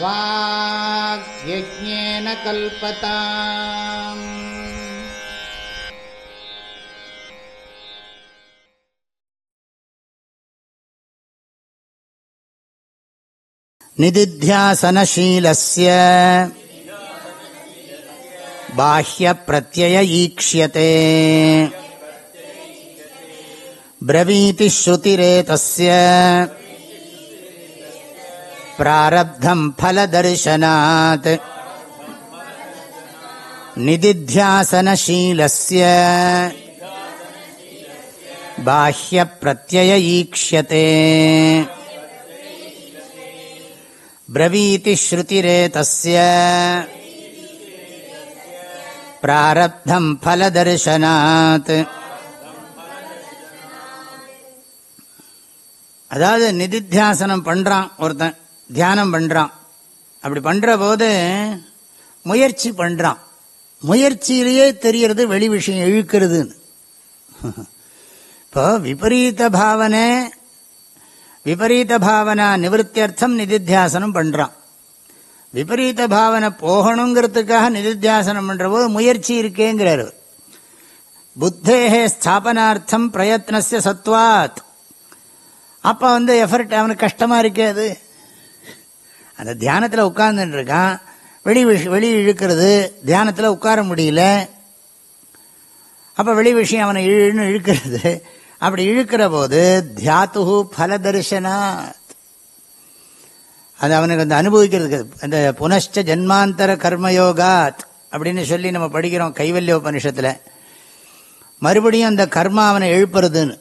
வாக்யஜ்ஞேன கல்பதாம். நிதித்யாசனசீலஸ்ய பாஹ்ய பிரத்யய ஈக்ஷ்யதே ப்ரவீதி ஸ்ருதிரேதஸ்ய ப்ராரப்தம் ஃபலதர்ஷனாத். நிதித்யாசனசீலஸ்ய பாஹ்ய பிரத்யய ஈக்ஷ்யதே ப்ரவீதி ஸ்ருதிரேதஸ்ய ப்ராரப்தம் ஃபலதர்ஷனாத். அதாவது நிதித்தியாசனம் பண்ணுறான் ஒருத்தன், தியானம் பண்ணுறான். அப்படி பண்ணுற போது முயற்சி பண்ணுறான். முயற்சியிலேயே தெரியறது வெளி விஷயம் இழுக்கிறதுன்னு. இப்போ விபரீத பாவனா நிவர்த்தியர்த்தம் நிதித்தியாசனம் பண்ணுறான். விபரீத பாவனை போகணுங்கிறதுக்காக நிதித்தியாசனம் பண்ணுற போது முயற்சி இருக்கேங்கிறார். புத்தேஹே ஸ்தாபனார்த்தம் பிரயத்னஸ்ய சத்வாத். அப்போ எஃபர்ட் அவனுக்கு கஷ்டமாக இருக்காது. அந்த தியானத்தில் உட்கார்ந்துட்டு இருக்கான், வெளி இழுக்கிறது, தியானத்தில் உட்கார முடியல. அப்போ வெளி விஷயம் அவனை இழுக்கிறது. அப்படி இழுக்கிற போது தியாத்து பலதர்ஷனாத், அது அவனுக்கு அனுபவிக்கிறதுக்கு அந்த புனஷ்ட ஜன்மாந்தர கர்மயோகாத் அப்படின்னு சொல்லி நம்ம படிக்கிறோம் கைவல்யோபனிஷத்தில். மறுபடியும் அந்த கர்மா அவனை எழுப்புறதுன்னு.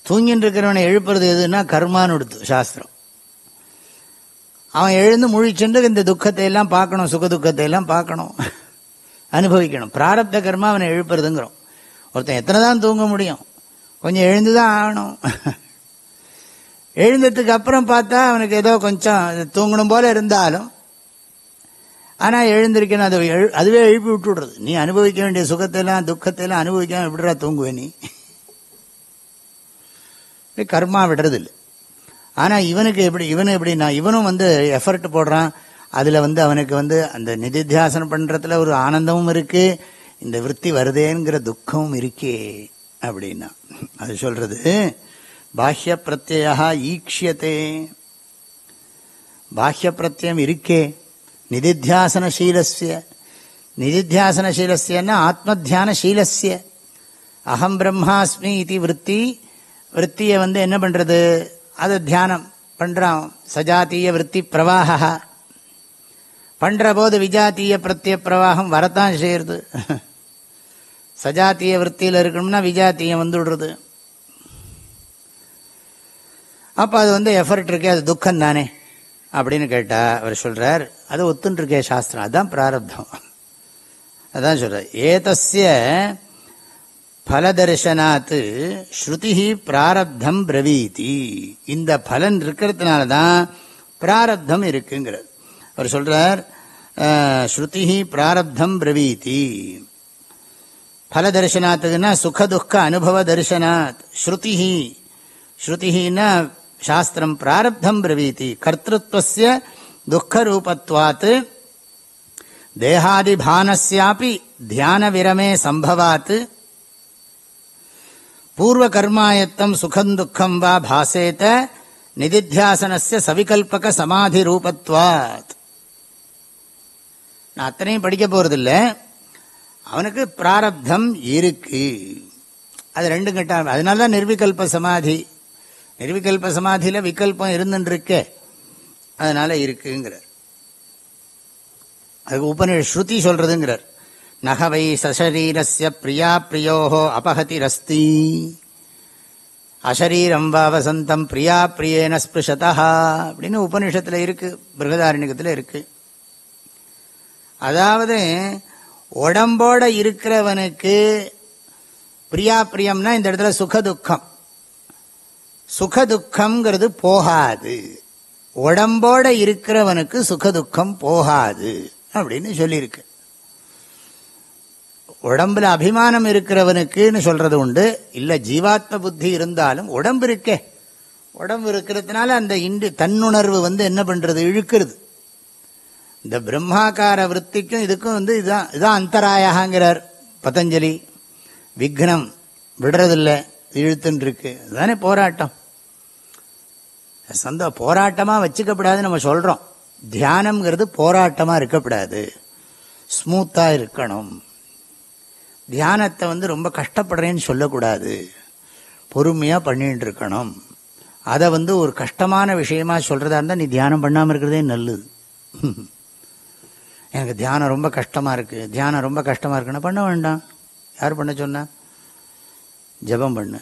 தூங்கின்னு இருக்கிறவனை எழுப்புறது எதுன்னா கர்மான்னு எடுத்து சாஸ்திரம். அவன் எழுந்து முழிச்சுட்டு இந்த துக்கத்தை எல்லாம் பார்க்கணும், சுக துக்கத்தை எல்லாம் பார்க்கணும், அனுபவிக்கணும். பிராரப்த கர்மா அவனை எழுப்புறதுங்கிறோம். ஒருத்தன் எத்தனை தான் தூங்க முடியும், கொஞ்சம் எழுந்துதான் ஆகணும். எழுந்ததுக்கு அப்புறம் பார்த்தா அவனுக்கு ஏதோ கொஞ்சம் தூங்கணும் போல இருந்தாலும், ஆனால் எழுந்திருக்கணும். அதுவே எழுப்பி விட்டுடுறது. நீ அனுபவிக்க வேண்டிய சுகத்தையெல்லாம் துக்கத்தையெல்லாம் அனுபவிக்காம எப்படிடா தூங்குவேன் நீ? கர்மா விடுறது இல்லை. ஆனால் இவனுக்கு எப்படின்னா இவனும் எஃபர்ட் போடுறான். அதில் அவனுக்கு அந்த நிதித்தியாசனம் பண்ணுறதுல ஒரு ஆனந்தமும் இருக்கு, இந்த விருத்தி வருதேங்கிற துக்கமும் இருக்கே அப்படின்னா அது சொல்றது. பாஹ்ய பிரத்யா ஈக்ஷ்யதே, பாஹ்ய பிரத்யம் இருக்கே. நிதித்தியாசனசீலஸ்யன்னா ஆத்மத்தியானசீலஸ்ய அகம் பிரம்மாஸ்மி இது விற்த்தியை என்ன பண்றது, அதை தியானம் பண்றான். சஜாத்திய விற்பி பிரவாக பண்ற போது விஜாத்திய பிரத்ய பிரவாகம் வரத்தான் செய்யறது. சஜாத்திய விற்த்தியில் இருக்கணும்னா விஜாத்தியம் வந்துடுறது. அப்போ அது எஃபர்ட் இருக்கே, அது துக்கம் தானே அப்படின்னு கேட்டா அவர் சொல்றார், அது ஒத்துன்னு இருக்கே சாஸ்திரம், அதுதான் பிராரப்தம். அதான் சொல்றார். ஏதஸ்ய பலதர்ஷனாத் ஸ்ருதி பிராரப்தம் பிரவீதி. இந்த பலன் இருக்கிறதுனால தான் பிராரப்தம் இருக்குங்கிறது அவர் சொல்றார். ஸ்ருதி பிராரப்தம் பிரவீதி. பலதர்ஷனாத்துன்னா சுகதுக்க அனுபவ தர்ஷனாத். ஸ்ருதினா சாஸ்திரம் பிராரப்தம் பிரவீதி. கர்த்திருத்வஸ்ய துக்கரூபத்வாத் தேகாதிபானஸ்யாபி தியான விரமே சம்பவாத் பூர்வகர்மாயத்தம் சுகம் துக்கம் வா பாசேத நிதித்தியாசனஸ்ய சவிகல்பக சமாதி ரூபத்வாத். நான் அத்தனையும் படிக்க போறதில்ல. அவனுக்கு பிராரப்தம் இருக்கு, அது ரெண்டும் கட்டா. அதனாலதான் நிர்விகல்ப சமாதி. நிர்விகல்ப சமாதியில விகல்பம் இருந்துருக்கு, அதனால இருக்குங்கிறார். அதுக்கு உபநிஷத் ஸ்ருதி சொல்றதுங்கிறார். நகவை சசரீரஸ்ய பிரியா பிரியோஹோ அபஹதிரஸ்தி அசரீரம் வா வசந்தம் பிரியா பிரியேன ஸ்பிருஷதா அப்படின்னு உபநிஷத்துல இருக்கு, பிருகதாரண்யத்துல இருக்கு. அதாவது உடம்போட இருக்கிறவனுக்கு பிரியா பிரியம்னா இந்த இடத்துல சுகதுக்கம். சுகதுக்கம்ங்கிறது போகாது. உடம்போட இருக்கிறவனுக்கு சுகதுக்கம் போகாது அப்படின்னு சொல்லியிருக்கு. உடம்புல அபிமானம் இருக்கிறவனுக்குன்னு சொல்றது உண்டு. இல்ல ஜீவாத்ம புத்தி இருந்தாலும் உடம்பு இருக்கே, உடம்பு இருக்கிறதுனால அந்த தன்னுணர்வு என்ன பண்றது, இழுக்கிறது. இந்த பிரம்மாக்கார விற்த்திக்கும் இதுக்கும் இதுதான் அந்தராயங்கிறார் பதஞ்சலி. விக்னம் விடுறதில்லை, இழுத்துன்னு இருக்கு. அதுதானே போராட்டம். போராட்டமாக வச்சுக்கப்படாதுன்னு நம்ம சொல்கிறோம். தியானம்ங்கிறது போராட்டமாக இருக்கக்கூடாது, ஸ்மூத்தாக இருக்கணும். தியானத்தை ரொம்ப கஷ்டப்படுறேன்னு சொல்லக்கூடாது, பொறுமையாக பண்ணிட்டு இருக்கணும். அதை ஒரு கஷ்டமான விஷயமா சொல்கிறதா இருந்தால் நீ தியானம் பண்ணாமல் இருக்கிறதே நல்லது. எனக்கு தியானம் ரொம்ப கஷ்டமாக இருக்குது, தியானம் ரொம்ப கஷ்டமாக இருக்குன்னா பண்ண வேண்டாம். யார் பண்ண சொன்னா? ஜபம் பண்ணு.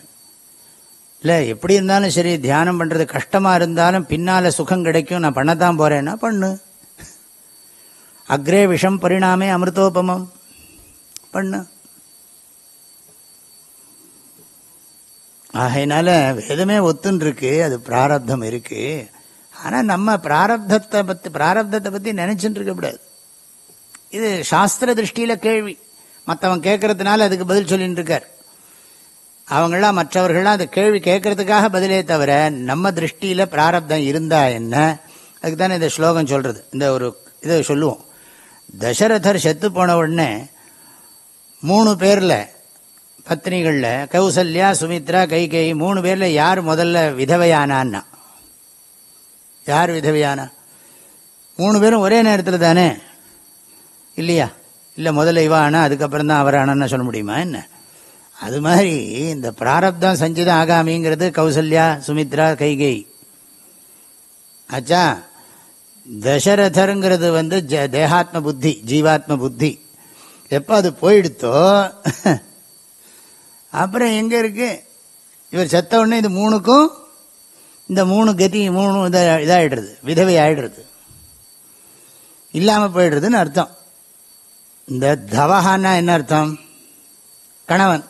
இல்லை, எப்படி இருந்தாலும் சரி, தியானம் பண்ணுறது கஷ்டமாக இருந்தாலும் பின்னால் சுகம் கிடைக்கும், நான் பண்ணத்தான் போகிறேன்னா பண்ணு. அக்ரே விஷம் பரிணாமே அமிர்தோபமம், பண்ணு. ஆகையினால வேதமே ஒத்துன்னு இருக்கு, அது பிராரப்தம் இருக்கு. ஆனால் நம்ம பிராரப்தத்தை பற்றி நினைச்சுட்டு இருக்கக்கூடாது. இது சாஸ்திர திருஷ்டியில் கேள்வி. மற்றவன் கேட்கறதுனால அதுக்கு பதில் சொல்லிட்டு இருக்கார். அவங்களாம் மற்றவர்கள்லாம் அந்த கேள்வி கேட்கறதுக்காக பதிலே தவிர நம்ம திருஷ்டியில் பிராரப்தம் இருந்தா என்ன, அதுக்கு தானே இந்த ஸ்லோகம் சொல்றது. இந்த ஒரு இதை சொல்லுவோம். தசரதர் செத்து போன உடனே 3 பேரில் பத்னிகளில் கௌசல்யா, சுமித்ரா, கைகேயி 3 பேரில் யார் முதல்ல விதவையானான்னா? யார் விதவையானா? 3 பேரும் ஒரே நேரத்தில் தானே, இல்லையா? இல்லை முதல்ல இவ ஆனா அதுக்கப்புறம் தான் அவர் ஆனான்னு சொல்ல முடியுமா என்ன? அது மாதிரி இந்த பிராரப்தம் சஞ்சிதம் ஆகாமிங்கிறது கௌசல்யா, சுமித்ரா, கைகேயி ஆச்சா. தசரதருங்கிறது தேகாத்ம புத்தி, ஜீவாத்ம புத்தி. எப்போ அது போயிடுத்தோ அப்புறம் எங்கே இருக்கு? இவர் செத்த உடனே இது 3க்கும் இந்த 3 கதி 3 இதாகிடுறது, விதவை ஆயிடுறது, இல்லாமல் போயிடுறதுன்னு அர்த்தம். இந்த தவஹான்னா என்ன அர்த்தம்? கணவன்.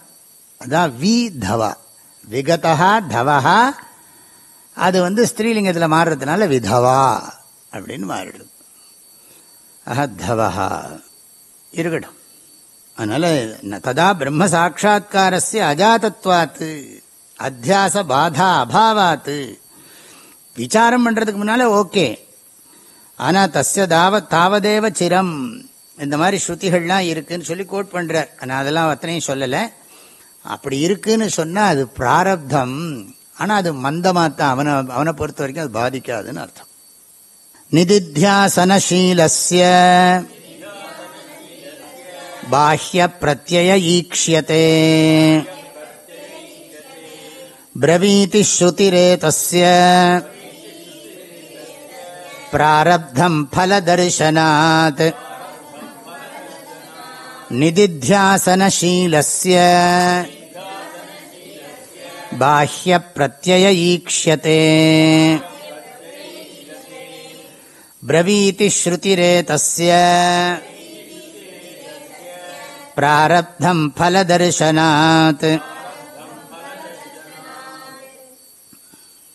அதான் வி தவா, விகதா தவஹா. அது ஸ்திரீலிங்கத்தில் மாறுறதுனால விதவா அப்படின்னு மாறிடுது. தவஹா இருக்கட்டும். அதனால ததா பிரம்ம சாட்சா்காரஸ்ய அஜாதத்வாத்து அத்தியாச பாதா அபாவாத்து. விசாரம் பண்றதுக்கு முன்னால ஓகே, ஆனா தஸ்ய தாவதேவ சிரம், இந்த மாதிரி ஸ்ருதிகள்லாம் இருக்குன்னு சொல்லி கோட் பண்றார். நான் அதெல்லாம் அத்தனையும் சொல்லலை. அப்படி இருக்குன்னு சொன்னா அது பிராரப்தம். ஆனா அது மந்தமாத்தான், அவனை பொறுத்த வரைக்கும் அது பாதிக்காதுன்னு அர்த்தம். நிதித்யாசனசீலஸ்ய பாஹ்ய பிரத்யய ஈக்ஷ்யதே ப்ரவீதி ஸ்ருதிரேதஸ்ய பிராரப்தம் ஃபலதர்சனாத். நிதித்யாசனசீலஸ்ய பாஹ்ய பிரத்யய ஈக்ஷ்யதே ப்ரவீதி ஸ்ருதிரேதஸ்ய பிராரப்தம் ஃபலதர்சனாத்.